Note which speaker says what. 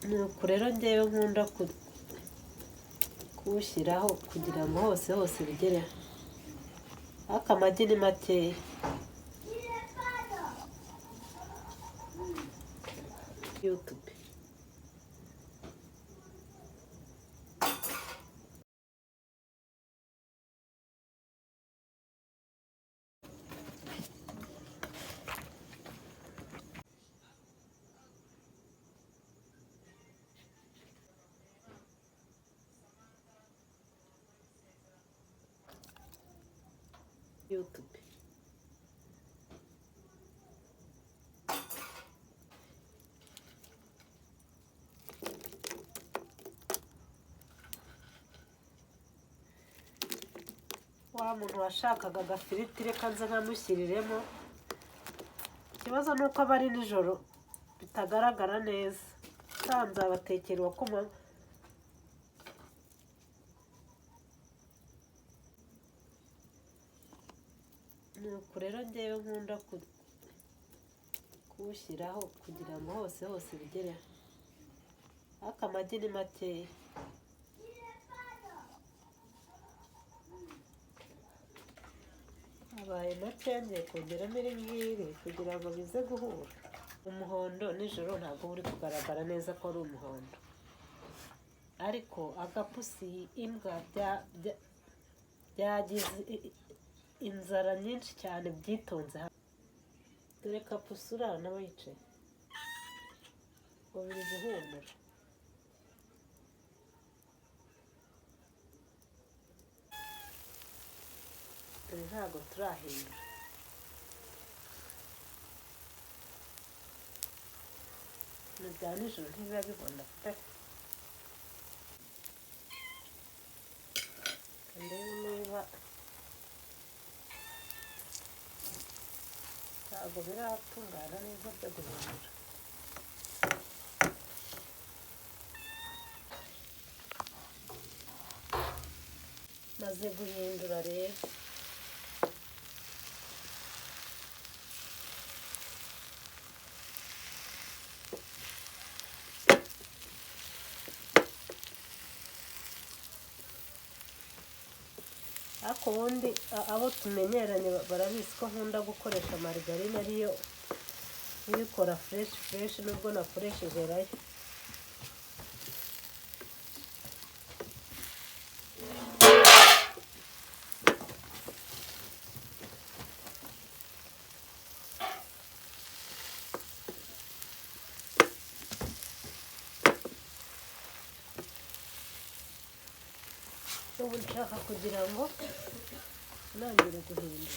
Speaker 1: nuko rero ngewe nkunda kuwushyiraho kugira ngo hose hose bigere. Ariko amagi ni makeya. YouTube. YouTube. Wa muntu washakaga agafiriti reka nze nkamushyiriremo. Ikibazo ni uko aba ari nijoro bitagaragara neza. Nzabatekera uwo kuma. Nuko rero ngewe nkunda kuwushyiraho kugira ngo hose hose bigere. Ariko amagi ni makeya. Abaye makeya ngiye kongeramo iri ngiri kugira ngo bize guhura. Umuhondo nijoro ntabwo uri kugaragara neza ko ari umuhondo. Ariko agapusi imbwa byagize inzara nyinshi cyane byitonze. Dore kapusi uriya nawe yicaye. Ngo biri guhumura. Dore ntabwo turahindura. Ni bya nijoro ntibiba bibona pe. Ndebe niba ntabwo biratungana neza byo guhindura. Maze guhindura rero. Ariko ubundi abo tumenyeranye barabizi ko nkunda gukoresha marigarine ariyo ibikora fureshi nubwo nakoresheje rayo. Ubu nshaka kugira ngo nongere guhindura.